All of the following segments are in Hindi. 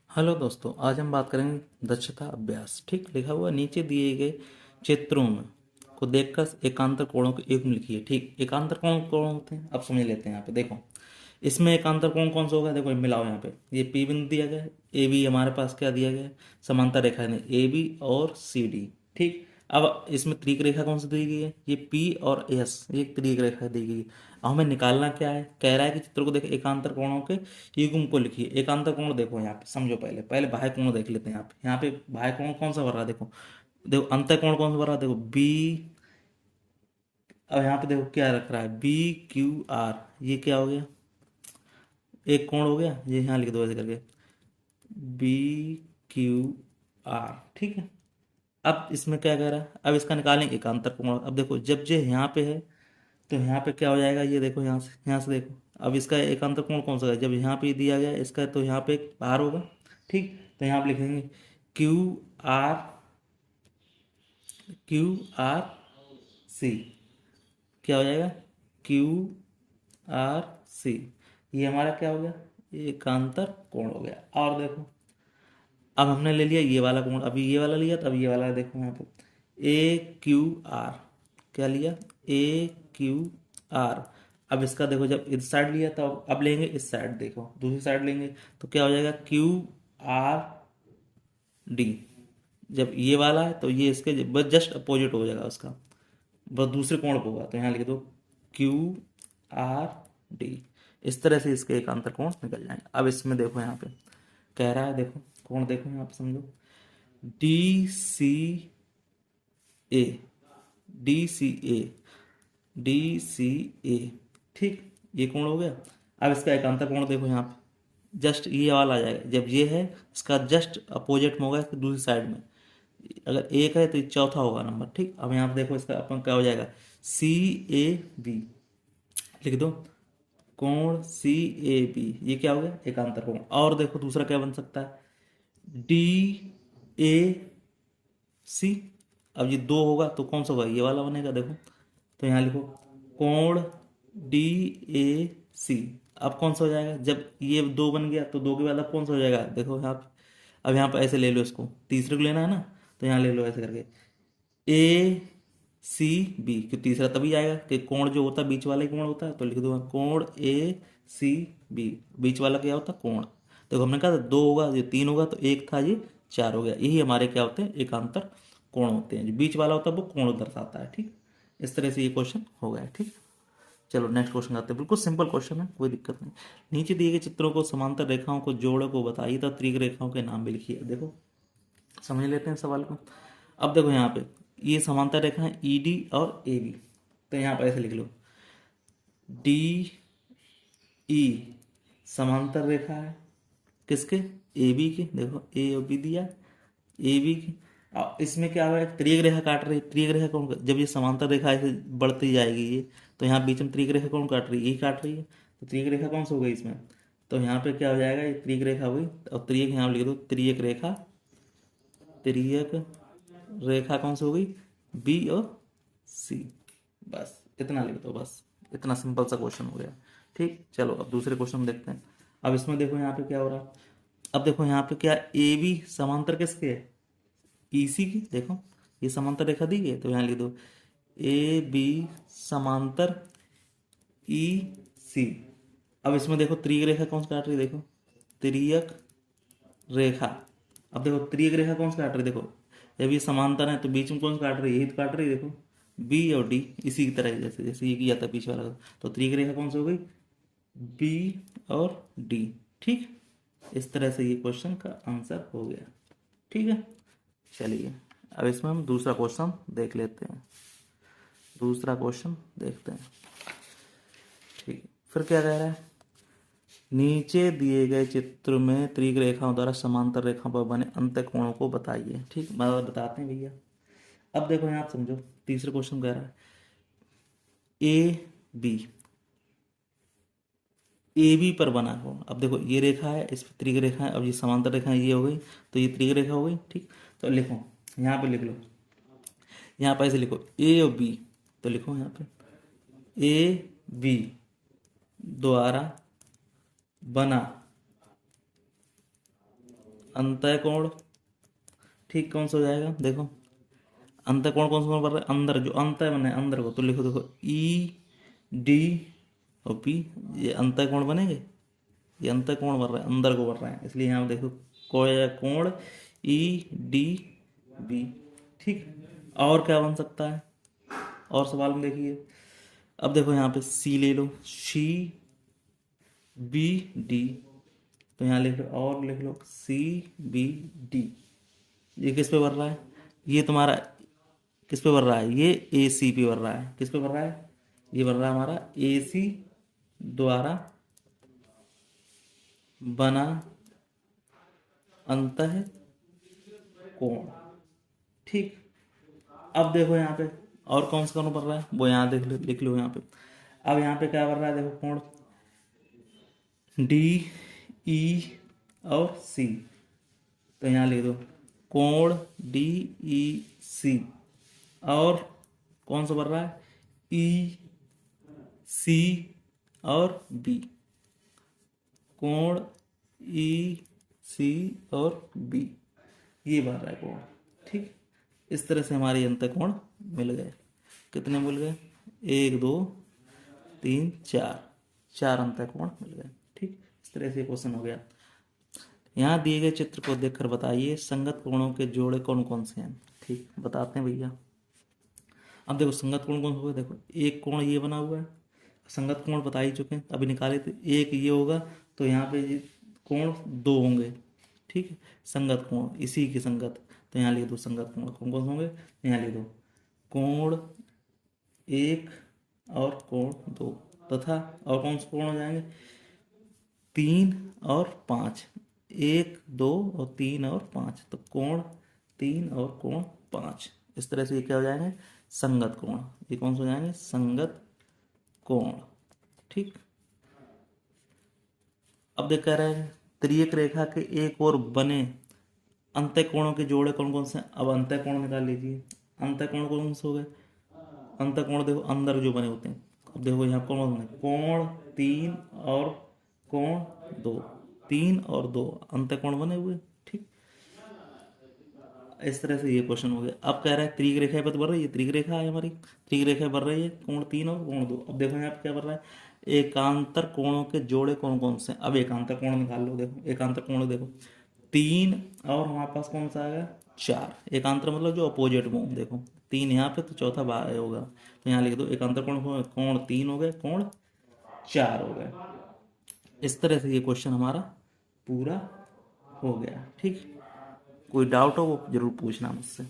हेलो दोस्तों, आज हम बात करेंगे दक्षता अभ्यास। ठीक, लिखा हुआ नीचे दिए गए चित्रों में को देखकर एकांतर कोणों के युग्म लिखिए। ठीक, एकांतर कोण कौन होते हैं अब समझ लेते हैं। यहाँ पे देखो, इसमें एकांतर कोण कौन सा होगा। देखो मिलाओ, यहाँ पे ये पी बिंदु दिया गया है, ए बी हमारे पास क्या दिया गया है, समांतर रेखा है ए बी और सी डी। ठीक, अब इसमें त्रिक रेखा कौन सी दी गई है, ये पी और एस, ये त्रिक रेखा दी गई है। अब हमें निकालना क्या है, कह रहा है कि चित्र को देखो एकांतर कोणों के युग्म को लिखिए। एकांतर कोण देखो यहाँ पे समझो, पहले पहले बाह्य कोण देख लेते हैं। यहाँ पे बाह्य कोण कौन सा बन रहा है, देखो देखो अंतः कोण कौन सा बन रहा है, देखो बी। अब यहाँ पे देखो क्या रख रहा है, बी क्यू आर, ये क्या हो गया, एक कोण हो गया। ये यहाँ लिख दो ऐसे करके, बी क्यू आर। ठीक है, अब इसमें क्या कह रहा है, अब इसका निकालेंगे एकांतर कोण। अब देखो जब ये यहाँ पे है तो यहाँ पे क्या हो जाएगा, ये देखो यहाँ से देखो। अब इसका एकांतर कोण कौन सा है, जब यहाँ पे दिया गया है इसका, तो यहाँ पे एक बार होगा। ठीक, तो यहाँ पे लिखेंगे Q R, Q R C, क्या हो जाएगा, क्यू आर सी। ये हमारा क्या हो गया, एकांतर कोण हो गया। और देखो अब हमने ले लिया ये वाला कोण, अभी ये वाला लिया, तो अब ये वाला देखो यहाँ पे ए क्यू आर, क्या लिया, ए क्यू आर। अब इसका देखो जब इस साइड लिया तो अब लेंगे इस साइड, देखो दूसरी साइड लेंगे तो क्या हो जाएगा, क्यू आर डी। जब ये वाला है तो ये इसके बस जस्ट अपोजिट हो जाएगा उसका, बस दूसरे कोण पे होगा, तो यहाँ लिख दो क्यू आर डी। इस तरह से इसके एकांतर कोण निकल जाएंगे। अब इसमें देखो यहाँ पे कह रहा है, देखो कोण देखो यहाँ पे समझो, डी सी ए, डी सी ए, डी सी ए। ठीक, ये कोण हो गया। अब इसका एकांतर कोण देखो यहाँ पे जस्ट ये वाला आ जाएगा, जब ये है इसका जस्ट अपोजिट में होगा इसके दूसरी साइड में। अगर एक है तो ये चौथा होगा नंबर। ठीक, अब यहाँ पे देखो इसका अपन क्या हो जाएगा, सी ए बी, लिख दो कोण सी ए बी, ये क्या हो गया, एकांतर कोण। और देखो दूसरा क्या बन सकता है, डी ए सी। अब ये दो होगा तो कौन सा होगा, ये वाला बनेगा। देखो तो यहाँ लिखो कोण डी ए सी। अब कौन सा हो जाएगा, जब ये दो बन गया तो दो के बाद अब कौन सा हो जाएगा, देखो यहाँ पे। अब यहाँ पे ऐसे ले लो इसको, तीसरे को लेना है ना, तो यहाँ ले लो ऐसे करके ए सी बी, क्योंकि तीसरा तभी आएगा कि कोण जो होता है बीच वाला ही कोण होता है, तो लिख दो कोण ए सी बी। बीच वाला क्या होता है, कोण। देखो हमने कहा था दो होगा, ये तीन होगा, तो एक था ये चार हो गया। यही हमारे क्या होते हैं, एकांतर कोण होते हैं। जो बीच वाला होता है वो कोण दर्शाता है। ठीक, इस तरह से ये क्वेश्चन हो गया है। ठीक, चलो नेक्स्ट क्वेश्चन आते हैं। बिल्कुल सिंपल क्वेश्चन है, कोई दिक्कत नहीं। नीचे दिए गए चित्रों को समांतर रेखाओं को जोड़ो को बताइए तो त्रिक रेखाओं के नाम भी लिखिए। देखो समझ लेते हैं सवाल को। अब देखो यहाँ पे ये समांतर रेखा है ई डी और ए बी, तो यहाँ पे ऐसे लिख लो डी ई समांतर रेखा है किसके, ए बी के। देखो ए और बी दिया, ए बी की। अब इसमें क्या हुआ है, त्रिक रेखा काट रही है। त्रिक रेखा कौन, जब ये समांतर रेखा ऐसे बढ़ती जाएगी ये, तो यहाँ बीच में त्रिक रेखा कौन काट रही है, यही काट रही है। तो त्रिक रेखा कौन सी हो गई इसमें, तो यहाँ पे क्या हो जाएगा, ये त्रिक रेखा हुई। और त्रिक यहाँ लिख दो, त्रिक रेखा, त्रिक रेखा कौन सी हो गई, बी और सी। बस इतना लिख दो, बस इतना सिंपल सा क्वेश्चन हो गया। ठीक, चलो अब दूसरे क्वेश्चन देखते हैं। अब इसमें देखो यहाँ पे क्या हो रहा है, अब देखो यहाँ पे क्या, ए बी समांतर किसके है, ई सी की। देखो ये समांतर रेखा दी गई है, तो यहाँ लिख दो ए बी समांतर ई सी। अब इसमें देखो त्रिक रेखा कौन सी काट रही है, देखो त्रिक रेखा। अब देखो त्रिक रेखा कौन सी काट रही है, देखो जब ये समांतर है तो बीच में कौन सी काट रही है, यही तो काट रही है। देखो बी और डी, इसी की तरह जैसे जैसे ये किया था पीछे वाला, तो त्रिक रेखा कौन सी हो गई, बी और डी। ठीक, इस तरह से ये क्वेश्चन का आंसर हो गया। ठीक है, चलिए अब इसमें हम दूसरा क्वेश्चन देख लेते हैं। दूसरा क्वेश्चन देखते हैं। ठीक है, फिर क्या कह रहा है, नीचे दिए गए चित्र में त्रिक रेखाओं द्वारा समांतर रेखाओं पर बने अंतःकोणों को बताइए। ठीक, बताते हैं भैया। अब देखो यहाँ आप समझो, तीसरे क्वेश्चन कह रहा है ए बी, ए बी पर बना हो। अब देखो ये रेखा है, इस पर त्रिक रेखा है, अब ये समांतर रेखा है, ये हो गई, तो ये त्रिक रेखा हो गई। ठीक, तो लिखो यहाँ पे लिख लो, यहाँ पर ऐसे लिखो ए और बी, तो लिखो यहाँ पे ए बी द्वारा बना अंतः कोण, ठीक, कौन सा हो जाएगा देखो, अंतः कोण कौन सा कोण बन रहा है, अंदर जो अंतः बने अंदर को, तो लिखो देखो ई डी और पी, ये अंतः कोण बनेंगे, ये अंतः कोण बन रहा है, अंदर को बन रहा है, इसलिए यहाँ देखो कोण ई डी बी, ठीक। और क्या बन सकता है, और सवाल में देखिए, अब देखो यहाँ पे सी ले लो, सी बी डी, तो यहाँ लिख लो, और लिख लो सी बी डी, ये किस पे बन रहा है, ये तुम्हारा किस पे बन रहा है, ये ए सी पे बन रहा है, किस पे बन रहा है, ये बन रहा है हमारा ए सी द्वारा बना अंतः कोण, ठीक। अब देखो यहाँ पे और कौन सा कोण बन रहा है, वो यहाँ देख लो, लिख लो यहाँ पे। अब यहाँ पे क्या बन रहा है देखो, कोण डी ई और सी, तो यहाँ लिख दो कोण डी ई सी, और कौन सा बन रहा है, ई सी और बी, कोण ई सी और बी, ये बन रहा है कोण, ठीक। इस तरह से हमारे अंतः कोण मिल गए, कितने मिल गए, 1 2 3 4, 4 अंतः कोण मिल गए, ठीक। इस तरह से क्वेश्चन हो गया। यहाँ दिए गए चित्र को देखकर बताइए संगत कोणों के जोड़े कौन कौन से हैं, ठीक, बताते हैं भैया। अब देखो संगत कोण कौन होगा, देखो एक कोण ये बना हुआ है, संगत कोण बता ही चुके हैं, अभी निकाले थे, एक ये होगा, तो यहाँ पे ये कोण 2 होंगे, ठीक है, संगत कोण इसी की संगत, तो यहाँ लिख दो संगत कोण कौन कौन होंगे, यहाँ लिख दो कोण 1 और कोण 2, तथा और कौन से कोण हो जाएंगे, 3 और 5, 1 2 और 3 और 5, तो कोण 3 और कोण 5, इस तरह से ये क्या हो जाएंगे, संगत कोण, ये कौन से हो जाएंगे, संगत कोण, ठीक। अब देख कह रहे हैं त्रियक रेखा के एक और बने अंतः कोणों के जोड़े कौन कौन से हैं, अब अंतः कोण निकाल लीजिए, अंतः कोण कौन से हो गए, अंतः कोण देखो अंदर जो बने होते हैं, अब देखो यहाँ कौन बने, कोण 3 और कोण 2, 3 और 2 अंतः कोण बने हुए, ठीक। इस तरह से ये क्वेश्चन हो गया। अब कह रहा है त्रिक रेखा पर तो बढ़ रही है, त्रिक रेखा है हमारी, त्रिक रेखा बढ़ रही है, कोण 3 और कोण 2। अब देखो यहाँ पे क्या बढ़ रहा है, एकांतर कोणों के जोड़े कौन कौन से हैं, अब एकांतर कोण निकाल लो, देखो एकांतर कोण देखो 3 और हमारे पास कौन सा आएगा 4, एकांतर मतलब जो अपोजिट में, देखो 3 यहाँ पे तो चौथा बाहर होगा, तो यहाँ लिख दो एकांतर कोण, कोण 3 हो गए, कोण 4 हो गए। इस तरह से ये क्वेश्चन हमारा पूरा हो गया, ठीक। कोई डाउट हो वो जरूर पूछना मुझसे,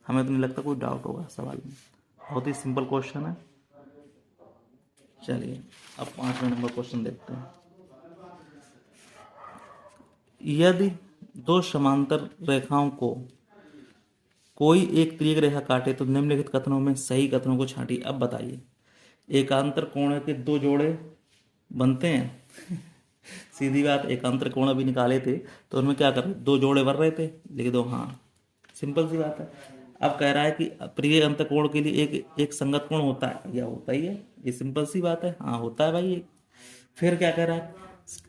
हमें तो नहीं लगता कोई डाउट होगा सवाल में, बहुत ही सिंपल क्वेश्चन है। चलिए अब 5वें नंबर क्वेश्चन देखते हैं। यदि दो समांतर रेखाओं को कोई एक त्रिक रेखा काटे तो निम्नलिखित कथनों में सही कथनों को छांटिए। अब बताइए, एकांतर कोण के 2 जोड़े बनते हैं सीधी बात, एकांतर कोण अभी निकाले थे तो उनमें क्या कर रहे, 2 जोड़े बन रहे थे, लिख दो हाँ, सिंपल सी बात है। अब कह रहा है कि प्रिय अंतर कोण के लिए एक संगत कोण होता है, या होता ही है, ये सिंपल सी बात है, हाँ होता है भाई। फिर क्या कह रहा है,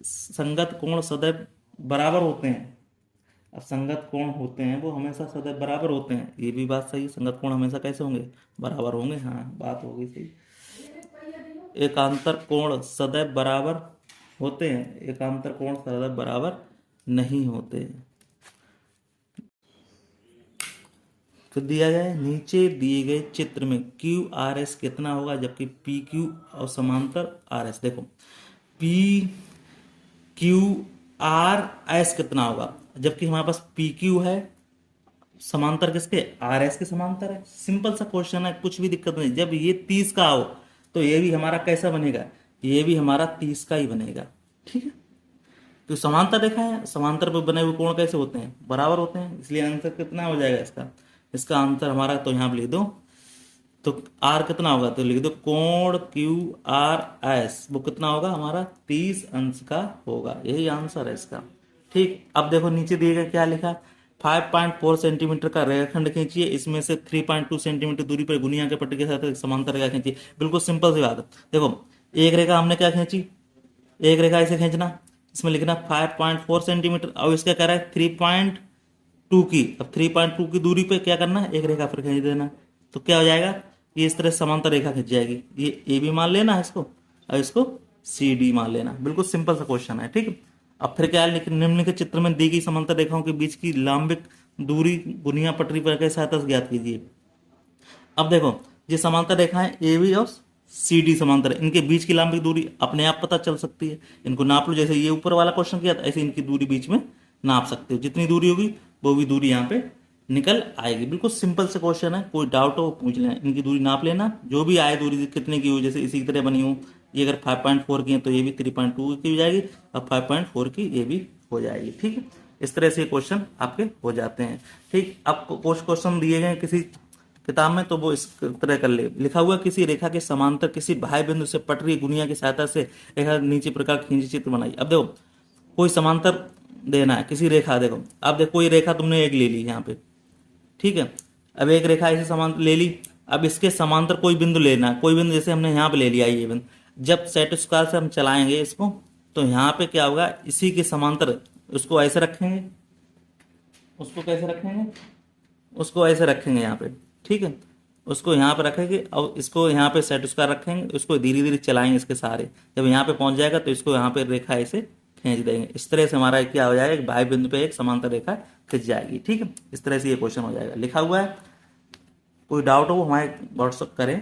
संगत कोण सदैव बराबर होते हैं। अब संगत कोण होते हैं वो हमेशा सदैव बराबर होते हैं, ये भी बात सही है, संगत कोण हमेशा कैसे होंगे, बराबर होंगे, हाँ बात होगी सही। एकांतर कोण सदैव बराबर होते हैं, एकांतर कोण सदैव बराबर नहीं होते। तो दिया जाए नीचे दिए गए चित्र में क्यू आर एस कितना होगा, जबकि पी क्यू और समांतर आर एस, देखो पी क्यू आर एस कितना होगा, जबकि हमारे पास पी क्यू है, समांतर किसके, आर एस के समांतर है। सिंपल सा क्वेश्चन है, कुछ भी दिक्कत नहीं। जब ये 30 का हो तो ये भी हमारा कैसा बनेगा, ये भी हमारा 30 का ही बनेगा, ठीक है। तो समांतर रेखा है, समांतर पर बने हुए कोण कैसे होते हैं, बराबर होते हैं, इसलिए आंसर कितना हो जाएगा इसका, इसका आंसर हमारा, तो यहाँ पे लिख दो, तो आर कितना होगा, तो लिख दो कोण क्यू आर एस, वो कितना होगा हमारा 30 अंश का होगा, यही आंसर है इसका, ठीक। अब देखो नीचे दिए गए क्या लिखा, 5.4 सेंटीमीटर का रेखाखंड खींचिए, इसमें से 3.2 सेंटीमीटर दूरी पर गुनिया के पट्टी के साथ एक समांतर रेखा खींचिए। बिल्कुल सिंपल सी बात है। देखो एक रेखा हमने क्या खींची, एक रेखा ऐसे खींचना, इसमें लिखना 5.4 सेंटीमीटर, और इसका कह रहा है 3.2 की। अब 3.2 की दूरी पे क्या करना है, एक रेखा फिर खींच देना। तो क्या हो जाएगा, ये इस तरह समांतर रेखा खींच जाएगी, ये ए बी मान लेना है इसको, और इसको सी डी मान लेना। बिल्कुल सिंपल सा क्वेश्चन है, ठीक है। अब फिर क्या है, निम्नलिखित चित्र में दी गई समांतर रेखाओं के बीच की लंबिक दूरी गुनिया पटरी पर की सहायता से ज्ञात कीजिए। अब देखो, ये समांतर रेखाएं ए बी और सी डी समांतर है, इनके बीच की लंबिक दूरी अपने आप पता चल सकती है। इनको नाप लो, जैसे ये ऊपर वाला क्वेश्चन किया था, ऐसे इनकी दूरी बीच में नाप सकते हो। जितनी दूरी होगी वो भी दूरी यहाँ पे निकल आएगी। बिल्कुल सिंपल से क्वेश्चन है, कोई डाउट हो पूछ लेना। इनकी दूरी नाप लेना, जो भी आए दूरी कितने की हो, जैसे इसी की तरह बनी हो, ये अगर 5.4 की है तो ये भी 3.2 की हो जाएगी, और 5.4 की ये भी हो जाएगी, ठीक है। इस तरह से क्वेश्चन आपके हो जाते हैं, ठीक। अब कुछ क्वेश्चन दिए गए किसी किताब में, तो वो इस तरह कर ले। लिखा हुआ किसी रेखा के समांतर किसी बाह्य बिंदु से पटरी गुनिया की सहायता से रेखा नीचे प्रकार खींची चित्र बनाई। अब देखो, कोई समांतर देना है किसी रेखा, देखो अब देखो, कोई रेखा तुमने एक ले ली यहाँ पे, ठीक है। अब एक रेखा ऐसे समांतर ले ली, अब इसके समांतर कोई बिंदु लेना है, कोई बिंदु जैसे हमने यहाँ पे ले लिया ये बिंदु। जब सेट स्क्वायर से हम चलाएंगे इसको, तो यहाँ पे क्या होगा, इसी के समांतर उसको ऐसे रखेंगे, उसको कैसे रखेंगे, उसको ऐसे रखेंगे यहाँ पे, ठीक है। उसको यहाँ पे रखेंगे और इसको यहाँ पे सेट स्क्वायर रखेंगे, उसको धीरे धीरे चलाएंगे इसके सहारे। जब यहाँ पे पहुंच जाएगा तो इसको यहाँ पे रेखा ऐसे खींच देंगे। इस तरह से हमारा क्या हो जाएगा, एक बाह्य बिंदु पे एक समांतर रेखा खिंच जाएगी, ठीक है। इस तरह से ये क्वेश्चन हो जाएगा, लिखा हुआ है। कोई डाउट हो हमारे व्हाट्सअप करें,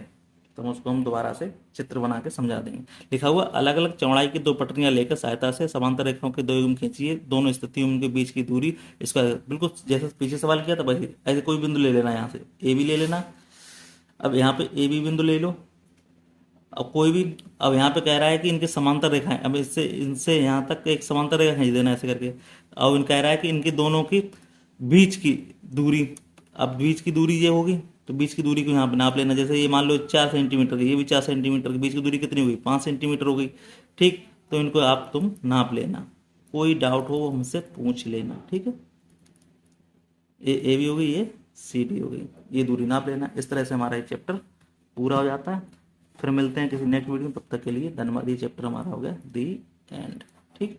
तो उसको हम दोबारा से चित्र बना के समझा देंगे। लिखा हुआ, अलग अलग चौड़ाई की दो पटरियां लेकर सहायता से समांतर रेखाओं के दो युग्म खींचिए, दोनों स्थितियों उनके बीच की दूरी इसका बिल्कुल जैसे पीछे सवाल किया था वैसे ऐसे कोई बिंदु ले लेना, यहाँ से ए बी ले लेना। अब यहाँ पे ए बी बिंदु ले लो, अब कोई भी, अब यहाँ पे कह रहा है कि इनके समांतर रेखाएं, अब इससे इनसे यहाँ तक एक समांतर रेखा खींच देना ऐसे करके। अब इन कह रहा है कि इनके दोनों की बीच की दूरी, अब बीच की दूरी ये होगी, तो बीच की दूरी को यहाँ पे नाप लेना। जैसे ये मान लो 4 सेंटीमीटर की, ये भी 4 सेंटीमीटर की, बीच की दूरी कितनी हुई, 5 सेंटीमीटर हो गई, ठीक। तो इनको आप तुम नाप लेना, कोई डाउट हो वो हमसे पूछ लेना, ठीक है। ए भी हो गई, ये सी डी हो गई, ये दूरी नाप लेना। इस तरह से हमारा ये चैप्टर पूरा हो जाता है। फिर मिलते हैं किसी नेक्स्ट वीडियो में, तब तक के लिए धन्यवाद। ये चैप्टर हमारा हो गया दी एंड, ठीक।